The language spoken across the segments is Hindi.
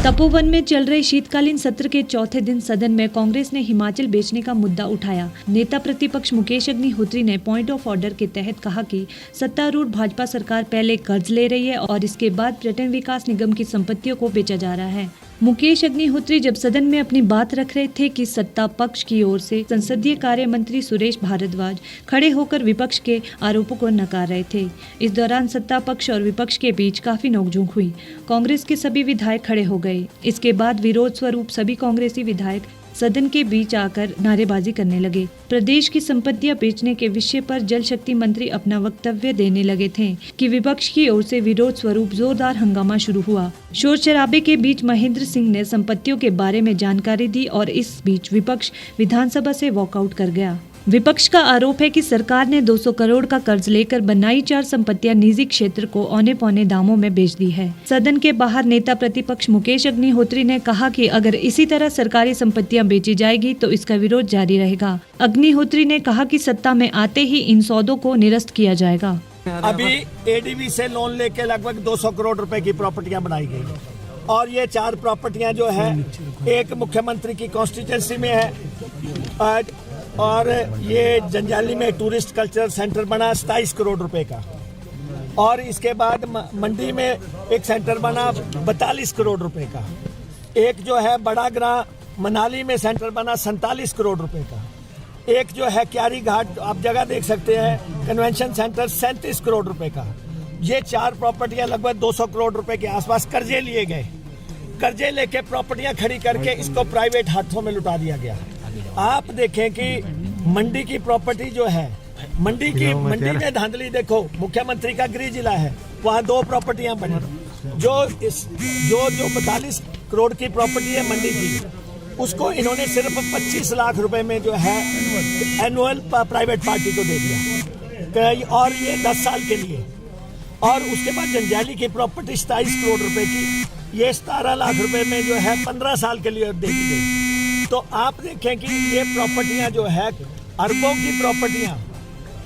तपोवन में चल रहे शीतकालीन सत्र के चौथे दिन सदन में कांग्रेस ने हिमाचल बेचने का मुद्दा उठाया। नेता प्रतिपक्ष मुकेश अग्निहोत्री ने पॉइंट ऑफ ऑर्डर के तहत कहा कि सत्तारूढ़ भाजपा सरकार पहले कर्ज ले रही है और इसके बाद पर्यटन विकास निगम की संपत्तियों को बेचा जा रहा है। मुकेश अग्निहोत्री जब सदन में अपनी बात रख रहे थे कि सत्ता पक्ष की ओर से संसदीय कार्य मंत्री सुरेश भारद्वाज खड़े होकर विपक्ष के आरोपों को नकार रहे थे। इस दौरान सत्ता पक्ष और विपक्ष के बीच काफी नोकझोंक हुई। कांग्रेस के सभी विधायक खड़े हो गए। इसके बाद विरोध स्वरूप सभी कांग्रेसी विधायक सदन के बीच आकर नारेबाजी करने लगे। प्रदेश की संपत्तियां बेचने के विषय पर जल शक्ति मंत्री अपना वक्तव्य देने लगे थे कि विपक्ष की ओर से विरोध स्वरूप जोरदार हंगामा शुरू हुआ। शोर शराबे के बीच महेंद्र सिंह ने संपत्तियों के बारे में जानकारी दी और इस बीच विपक्ष विधानसभा से वॉकआउट कर गया। विपक्ष का आरोप है कि सरकार ने 200 करोड़ का कर्ज लेकर बनाई 4 संपत्तियां निजी क्षेत्र को औने पौने दामों में बेच दी है। सदन के बाहर नेता प्रतिपक्ष मुकेश अग्निहोत्री ने कहा कि अगर इसी तरह सरकारी संपत्तियां बेची जाएगी तो इसका विरोध जारी रहेगा। अग्निहोत्री ने कहा कि सत्ता में आते ही इन सौदों को निरस्त किया जाएगा। अभी एडीबी से लोन लेके लगभग 200 करोड़ रुपए की प्रॉपर्टियां बनाई गई और ये 4 प्रॉपर्टियां जो है एक मुख्यमंत्री की कॉन्स्टिट्यूंसी में है और ये जंजाली में टूरिस्ट कल्चर सेंटर बना 27 करोड़ रुपए का और इसके बाद मंडी में एक सेंटर बना 42 करोड़ रुपए का। एक जो है बड़ागरा मनाली में सेंटर बना 47 करोड़ रुपए का। एक जो है क्यारी घाट आप जगह देख सकते हैं कन्वेंशन सेंटर 37 करोड़ रुपए का। ये 4 प्रॉपर्टियां लगभग 200 करोड़ रुपए के आसपास कर्जे लिए गए। कर्जे लेके प्रॉपर्टियां खड़ी करके इसको प्राइवेट हाथों में लुटा दिया गया। आप देखें कि मंडी की प्रॉपर्टी जो है मंडी में धांधली देखो। मुख्यमंत्री का गृह जिला है, वहाँ 2 प्रॉपर्टियां बनी। जो 42 करोड़ की प्रॉपर्टी है मंडी की, उसको इन्होंने सिर्फ 25 लाख रुपए में जो है एनुअल प्राइवेट पार्टी को दे दिया और ये 10 साल के लिए। और उसके बाद जंजाली की प्रॉपर्टी 27 करोड़ रुपए की, ये 17 लाख रुपए में जो है 15 साल के लिए दे दी गई। तो आप देखें कि ये प्रॉपर्टियां जो है अरबों की प्रॉपर्टियां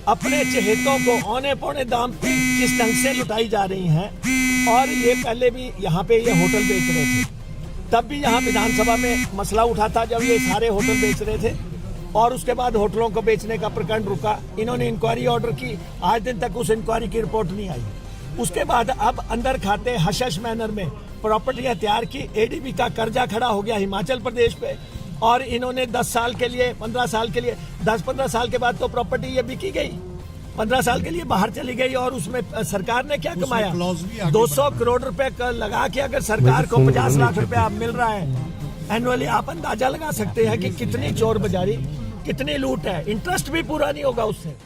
अपने चहेतों को औने पौने दाम पे किस ढंग से लुटाई जा रही हैं। और ये पहले भी यहाँ पे ये होटल बेच रहे थे, तब भी यहाँ विधानसभा में मसला उठा था जब ये सारे होटल बेच रहे थे और उसके बाद होटलों को बेचने का प्रकरण रुका। इन्होंने इंक्वायरी ऑर्डर की, आज दिन तक उस इंक्वायरी की रिपोर्ट नहीं आई। उसके बाद अब अंदर खाते हशश मैनर में प्रॉपर्टियां तैयार की। एडीबी का कर्जा खड़ा हो गया हिमाचल प्रदेश पे और इन्होंने 10 साल के लिए 15 साल के लिए 10-15 साल के बाद तो प्रॉपर्टी ये बिकी गई, 15 साल के लिए बाहर चली गई। और उसमें सरकार ने क्या कमाया? 200 करोड़ रुपए लगा के अगर सरकार को 50 लाख रुपए आप मिल रहा है एनुअली, आप अंदाजा लगा सकते हैं कि कितनी चोर बाजारी, कितनी लूट है। इंटरेस्ट भी पूरा नहीं होगा उससे।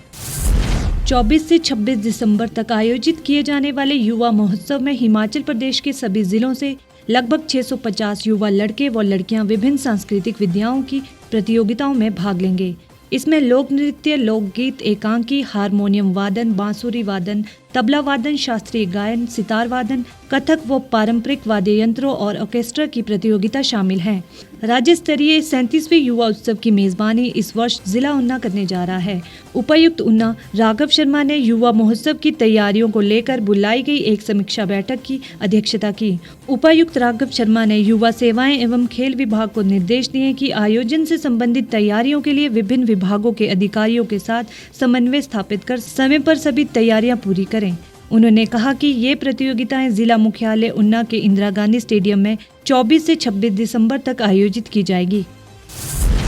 24 से 26 दिसंबर तक आयोजित किए जाने वाले युवा महोत्सव में हिमाचल प्रदेश के सभी जिलों से लगभग 650 युवा लड़के व लड़कियां विभिन्न सांस्कृतिक विधाओं की प्रतियोगिताओं में भाग लेंगे। इसमें लोक नृत्य, लोकगीत, एकांकी, हारमोनियम वादन, बांसुरी वादन, तबला वादन, शास्त्रीय गायन, सितार वादन, कथक व पारंपरिक वाद्य यंत्रों और ऑर्केस्ट्रा की प्रतियोगिता शामिल है। राज्य स्तरीय 37वें युवा उत्सव की मेजबानी इस वर्ष जिला ऊना करने जा रहा है। उपायुक्त ऊना राघव शर्मा ने युवा महोत्सव की तैयारियों को लेकर बुलाई गई एक समीक्षा बैठक की अध्यक्षता की। उपायुक्त राघव शर्मा ने युवा सेवाएं एवं खेल विभाग को निर्देश दिए कि आयोजन से संबंधित तैयारियों के लिए विभिन्न विभागों के अधिकारियों के साथ समन्वय स्थापित कर समय पर सभी तैयारियां पूरी करें। उन्होंने कहा कि ये प्रतियोगिताएं जिला मुख्यालय ऊना के इंदिरा गांधी स्टेडियम में 24 से 26 दिसंबर तक आयोजित की जाएगी।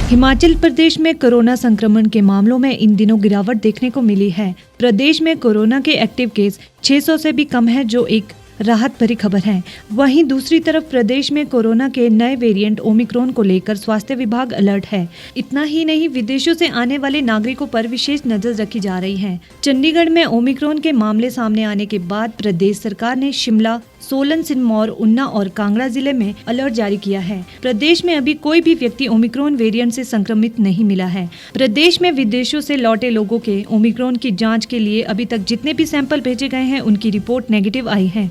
हिमाचल प्रदेश में कोरोना संक्रमण के मामलों में इन दिनों गिरावट देखने को मिली है। प्रदेश में कोरोना के एक्टिव केस 600 से भी कम है, जो एक राहत भरी खबर है। वहीं दूसरी तरफ प्रदेश में कोरोना के नए वेरिएंट ओमिक्रॉन को लेकर स्वास्थ्य विभाग अलर्ट है। इतना ही नहीं, विदेशों से आने वाले नागरिकों पर विशेष नजर रखी जा रही है। चंडीगढ़ में ओमिक्रॉन के मामले सामने आने के बाद प्रदेश सरकार ने शिमला, सोलन, सिरमौर, ऊना और कांगड़ा जिले में अलर्ट जारी किया है। प्रदेश में अभी कोई भी व्यक्ति ओमिक्रॉन वेरिएंट से संक्रमित नहीं मिला है। प्रदेश में विदेशों से लौटे लोगों के ओमिक्रॉन की जांच के लिए अभी तक जितने भी सैंपल भेजे गए हैं उनकी रिपोर्ट नेगेटिव आई है।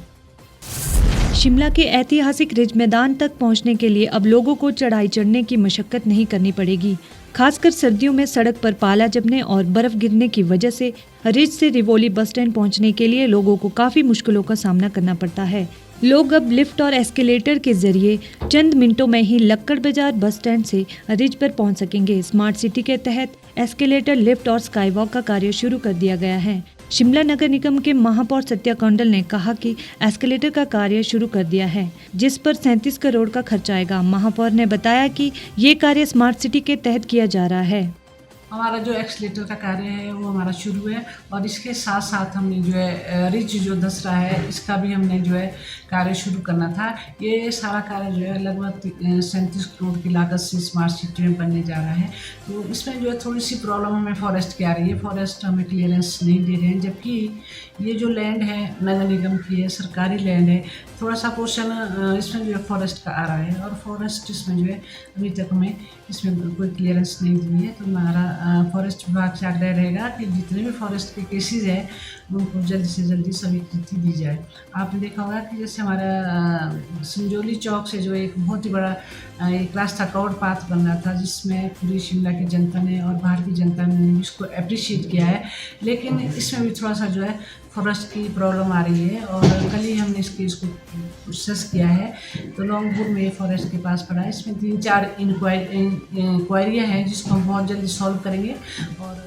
शिमला के ऐतिहासिक रिज मैदान तक पहुंचने के लिए अब लोगों को चढ़ाई चढ़ने की मशक्कत नहीं करनी पड़ेगी। खासकर सर्दियों में सड़क पर पाला जमने और बर्फ गिरने की वजह से रिज से रिवोली बस स्टैंड पहुंचने के लिए लोगों को काफी मुश्किलों का सामना करना पड़ता है। लोग अब लिफ्ट और एस्केलेटर के जरिए चंद मिनटों में ही लक्कड़ बाजार बस स्टैंड से रिज पर पहुंच सकेंगे। स्मार्ट सिटी के तहत एस्केलेटर, लिफ्ट और स्काईवॉक का कार्य शुरू कर दिया गया है। शिमला नगर निगम के महापौर सत्या कौंडल ने कहा कि एस्केलेटर का कार्य शुरू कर दिया है, जिस पर 37 करोड़ का खर्च आएगा। महापौर ने बताया कि ये कार्य स्मार्ट सिटी के तहत किया जा रहा है। हमारा जो एक्सलेटर का कार्य है वो हमारा शुरू है और इसके साथ साथ हमने जो है रिच जो दसरा है इसका भी हमने जो है कार्य शुरू करना था। ये सारा कार्य जो है लगभग 37 करोड़ की लागत से स्मार्ट सिटी में बनने जा रहा है। तो इसमें जो है थोड़ी सी प्रॉब्लम हमें फॉरेस्ट की आ रही है। फॉरेस्ट हमें क्लियरेंस नहीं दे रहे हैं, जबकि ये जो लैंड है नगर निगम की है, सरकारी लैंड है। थोड़ा सा पोर्शन इसमें जो है फॉरेस्ट का आ रहा है और फॉरेस्ट इसमें जो है अभी तक हमें इसमें कोई क्लियरेंस नहीं दी है। तो हमारा फॉरेस्ट विभाग से आग्रह रहेगा कि जितने भी फॉरेस्ट के केसेस हैं उनको जल्दी से जल्दी स्वीकृति दी जाए। आपने देखा होगा कि जैसे हमारा संजौली चौक से जो एक बहुत ही बड़ा एक रास्ता कवर्ड पाथ बन रहा था, जिसमें पूरी शिमला की जनता ने और बाहर की जनता ने इसको अप्रिशिएट किया है, लेकिन इसमें भी थोड़ा सा जो है फॉरेस्ट की प्रॉब्लम आ रही है और कल ही हमने इसको प्रोसेस किया है। तो लॉन्गपुर में फॉरेस्ट के पास पड़ा है। इसमें 3-4 इंक्वायरियाँ हैं जिसको हम बहुत जल्दी सॉल्व करेंगे। और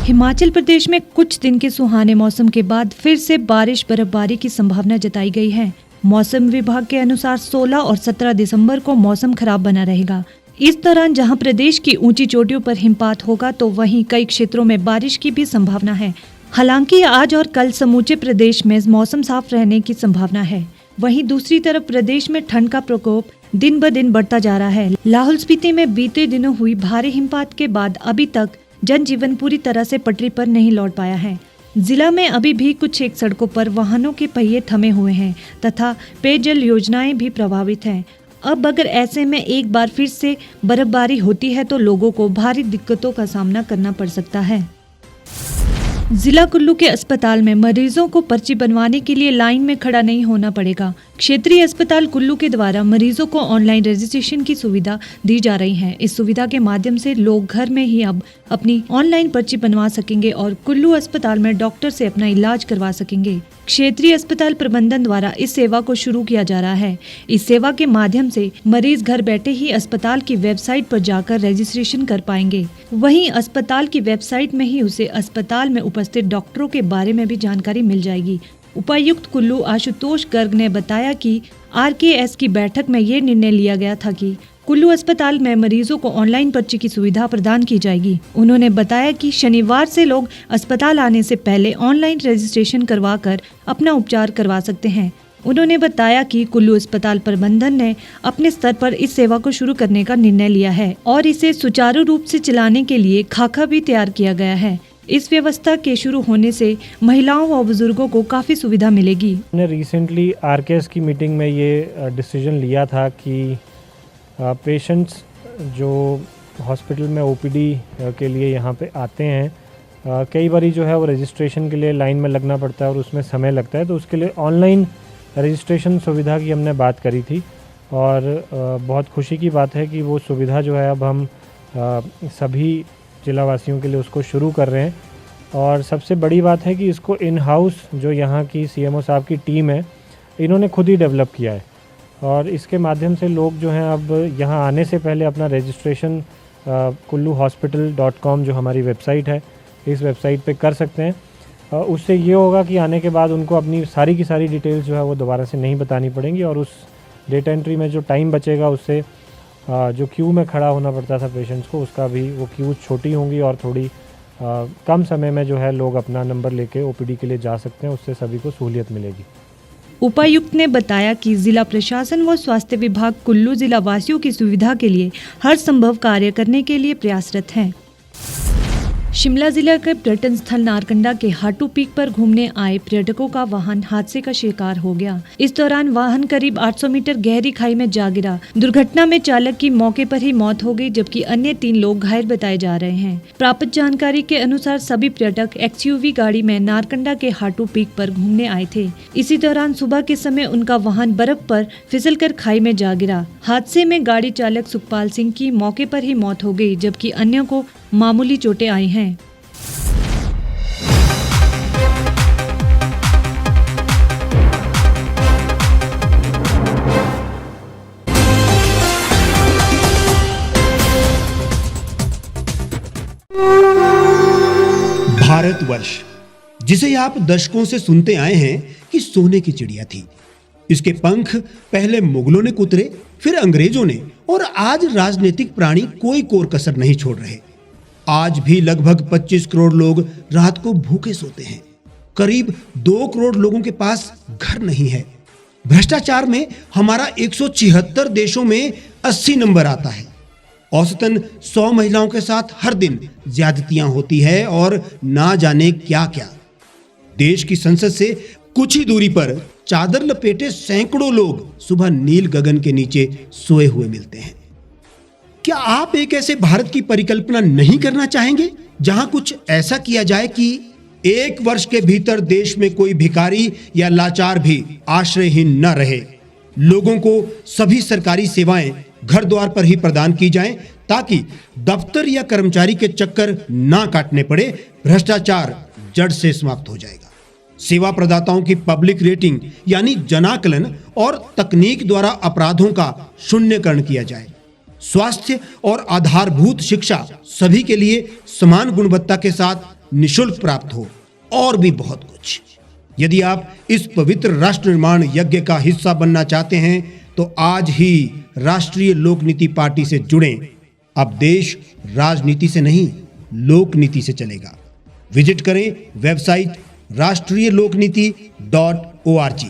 हिमाचल प्रदेश में कुछ दिन के सुहाने मौसम के बाद फिर से बारिश बर्फबारी की संभावना जताई गई है। मौसम विभाग के अनुसार 16 और 17 दिसंबर को मौसम खराब बना रहेगा। इस दौरान जहां प्रदेश की ऊंची चोटियों पर हिमपात होगा, तो वहीं कई क्षेत्रों में बारिश की भी संभावना है। हालांकि आज और कल समूचे प्रदेश में मौसम साफ रहने की संभावना है। वहीं दूसरी तरफ प्रदेश में ठंड का प्रकोप दिन ब दिन बढ़ता जा रहा है। लाहौल स्पीति में बीते दिनों हुई भारी हिमपात के बाद अभी तक जनजीवन पूरी तरह से पटरी पर नहीं लौट पाया है। जिला में अभी भी कुछ एक सड़कों पर वाहनों के पहिए थमे हुए हैं तथा पेयजल योजनाएं भी प्रभावित हैं। अब अगर ऐसे में एक बार फिर से बर्फबारी होती है तो लोगों को भारी दिक्कतों का सामना करना पड़ सकता है। जिला कुल्लू के अस्पताल में मरीजों को पर्ची बनवाने के लिए लाइन में खड़ा नहीं होना पड़ेगा। क्षेत्रीय अस्पताल कुल्लू के द्वारा मरीजों को ऑनलाइन रजिस्ट्रेशन की सुविधा दी जा रही है। इस सुविधा के माध्यम से लोग घर में ही अब अपनी ऑनलाइन पर्ची बनवा सकेंगे और कुल्लू अस्पताल में डॉक्टर से अपना इलाज करवा सकेंगे। क्षेत्रीय अस्पताल प्रबंधन द्वारा इस सेवा को शुरू किया जा रहा है। इस सेवा के माध्यम से मरीज घर बैठे ही अस्पताल की वेबसाइट पर जाकर रजिस्ट्रेशन कर पाएंगे। वहीं अस्पताल की वेबसाइट में ही उसे अस्पताल में उपस्थित डॉक्टरों के बारे में भी जानकारी मिल जाएगी। उपायुक्त कुल्लू आशुतोष गर्ग ने बताया कि RKS की बैठक में ये निर्णय लिया गया था कि कुल्लू अस्पताल में मरीजों को ऑनलाइन पर्ची की सुविधा प्रदान की जाएगी। उन्होंने बताया कि शनिवार से लोग अस्पताल आने से पहले ऑनलाइन रजिस्ट्रेशन करवाकर अपना उपचार करवा सकते हैं। उन्होंने बताया कि कुल्लू अस्पताल प्रबंधन ने अपने स्तर पर इस सेवा को शुरू करने का निर्णय लिया है और इसे सुचारू रूप से चलाने के लिए खाका भी तैयार किया गया है। इस व्यवस्था के शुरू होने से महिलाओं व बुजुर्गों को काफ़ी सुविधा मिलेगी। हमने रिसेंटली RKS की मीटिंग में ये डिसीजन लिया था कि पेशेंट्स जो हॉस्पिटल में OPD के लिए यहाँ पे आते हैं, कई बारी जो है वो रजिस्ट्रेशन के लिए लाइन में लगना पड़ता है और उसमें समय लगता है। तो उसके लिए ऑनलाइन रजिस्ट्रेशन सुविधा की हमने बात करी थी और बहुत खुशी की बात है कि वो सुविधा जो है अब हम सभी जिलावासियों के लिए उसको शुरू कर रहे हैं। और सबसे बड़ी बात है कि इसको इन हाउस जो यहाँ की CMO साहब की टीम है, इन्होंने खुद ही डेवलप किया है और इसके माध्यम से लोग जो हैं अब यहाँ आने से पहले अपना रजिस्ट्रेशन kulluhospital.com जो हमारी वेबसाइट है, इस वेबसाइट पे कर सकते हैं। उससे ये होगा कि आने के बाद उनको अपनी सारी की सारी डिटेल्स जो है वो दोबारा से नहीं बतानी पड़ेंगी और उस डेटा एंट्री में जो टाइम बचेगा उससे जो क्यू में खड़ा होना पड़ता था पेशेंट्स को, उसका भी वो क्यू छोटी होंगी और थोड़ी कम समय में जो है लोग अपना नंबर लेके OPD के लिए जा सकते हैं। उससे सभी को सहूलियत मिलेगी। उपायुक्त ने बताया कि जिला प्रशासन व स्वास्थ्य विभाग कुल्लू जिला वासियों की सुविधा के लिए हर संभव कार्य करने के लिए प्रयासरत है। शिमला जिला के पर्यटन स्थल नारकंडा के हाटू पीक पर घूमने आए पर्यटकों का वाहन हादसे का शिकार हो गया। इस दौरान वाहन करीब 800 मीटर गहरी खाई में जा गिरा। दुर्घटना में चालक की मौके पर ही मौत हो गई, जबकि अन्य 3 लोग घायल बताए जा रहे हैं। प्राप्त जानकारी के अनुसार सभी पर्यटक XUV गाड़ी में नारकंडा के हाटू पीक पर घूमने आए थे। इसी दौरान सुबह के समय उनका वाहन बर्फ पर फिसलकर खाई में जा गिरा। हादसे में गाड़ी चालक सुखपाल सिंह की मौके पर ही मौत हो गई, जबकि अन्यों को मामूली चोटें आई हैं। भारतवर्ष, जिसे आप दशकों से सुनते आए हैं कि सोने की चिड़िया थी। इसके पंख पहले मुगलों ने कुतरे, फिर अंग्रेजों ने, और आज राजनीतिक प्राणी कोई कोर कसर नहीं छोड़ रहे। आज भी लगभग 25 करोड़ लोग रात को भूखे सोते हैं। करीब 2 करोड़ लोगों के पास घर नहीं है। भ्रष्टाचार में हमारा 176 देशों में 80 नंबर आता है। औसतन 100 महिलाओं के साथ हर दिन ज्यादतियां होती है और ना जाने क्या क्या। देश की संसद से कुछ ही दूरी पर चादर लपेटे सैकड़ों लोग सुबह नील गगन के नीचे सोए हुए मिलते हैं। क्या आप एक ऐसे भारत की परिकल्पना नहीं करना चाहेंगे जहां कुछ ऐसा किया जाए कि 1 वर्ष के भीतर देश में कोई भिखारी या लाचार भी आश्रयहीन न रहे? लोगों को सभी सरकारी सेवाएं घर द्वार पर ही प्रदान की जाएं ताकि दफ्तर या कर्मचारी के चक्कर ना काटने पड़े। भ्रष्टाचार जड़ से समाप्त हो जाएगा। सेवा प्रदाताओं की पब्लिक रेटिंग यानी जनाकलन और तकनीक द्वारा अपराधों का शून्यकरण किया जाए। स्वास्थ्य और आधारभूत शिक्षा सभी के लिए समान गुणवत्ता के साथ निशुल्क प्राप्त हो, और भी बहुत कुछ। यदि आप इस पवित्र राष्ट्र निर्माण यज्ञ का हिस्सा बनना चाहते हैं तो आज ही राष्ट्रीय लोक नीति पार्टी से जुड़ें। अब देश राजनीति से नहीं, लोक नीति से चलेगा। विजिट करें वेबसाइट rashtriyalokniti.org।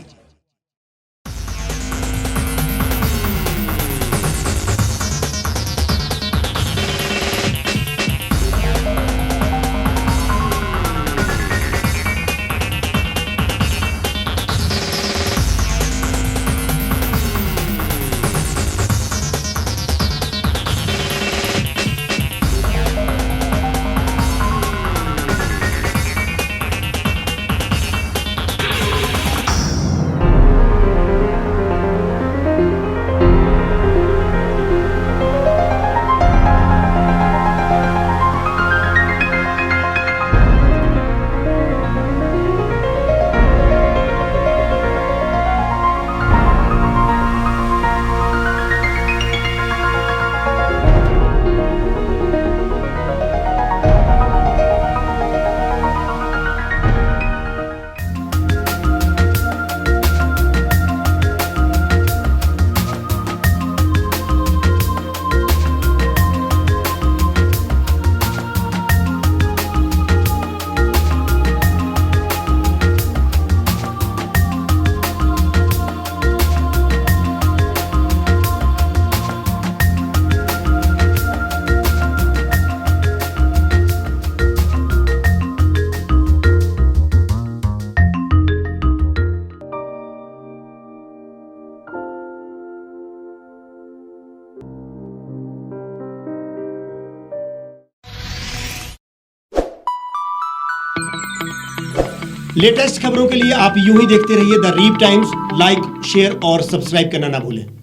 लेटेस्ट खबरों के लिए आप यूं ही देखते रहिए the reap times. Like, share और सब्सक्राइब करना ना भूलें।